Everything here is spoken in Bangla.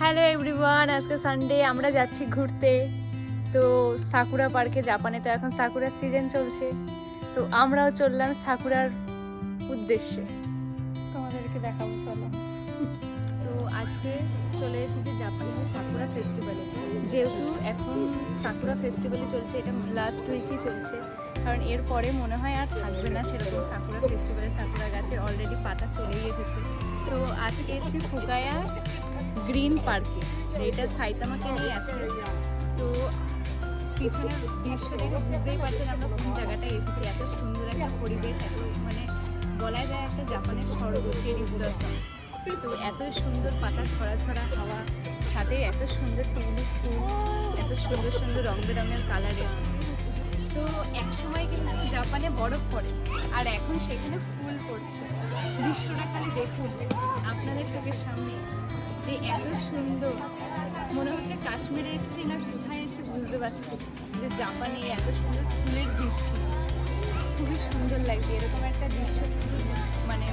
হ্যালো এভরিওয়ান, আজকে সানডে আমরা যাচ্ছি ঘুরতে। তো সাকুরা পার্কে, জাপানে তো এখন সাকুরার সিজন চলছে, তো আমরাও চললাম সাকুরার উদ্দেশ্যে। তোমাদেরকে দেখাবো, চলো। তো আজকে চলে এসেছি জাপানের সাকুরা ফেস্টিভ্যালে। যেহেতু এখন সাকুরা ফেস্টিভ্যালই চলছে, এটা লাস্ট উইকই চলছে, কারণ এরপরে মনে হয় আর থাকবে না সেরকম সাকুরা ফেস্টিভ্যালে। সাকুরা গাছে অলরেডি পাতা চলেই এসেছে। তো আজকে এসেছি ফুকায়া গ্রিন পার্কে, এটা সাইতামাকে নিয়ে আছে। তো পিছনের দৃশ্য দেখে বুঝতেই পারছেন আমরা কোন জায়গাটায় এসেছি। এত সুন্দর একটা পরিবেশ, এত মানে বলা যায় একটা জাপানের স্বর্গ, চেরি ব্লসম। তো এত সুন্দর পাতা ছড়া ছড়া হাওয়া, সাথে এত সুন্দর টিউলিপ ফুল, এত সুন্দর সুন্দর রং বেরঙের কালারের। তো এক সময় কিন্তু জাপানে বরফ পড়ে, আর এখন সেখানে ফুল পড়ছে। দৃশ্যটা খালি দেখুন আপনাদের চোখের সামনে, যে এত সুন্দর, মনে হচ্ছে কাশ্মীরে এসেছি না কোথায় এসে বুঝতে পারছি যে জাপানে এত সুন্দর ফুলের দৃষ্টি। খুবই সুন্দর লাগছে এরকম একটা দৃশ্য, মানে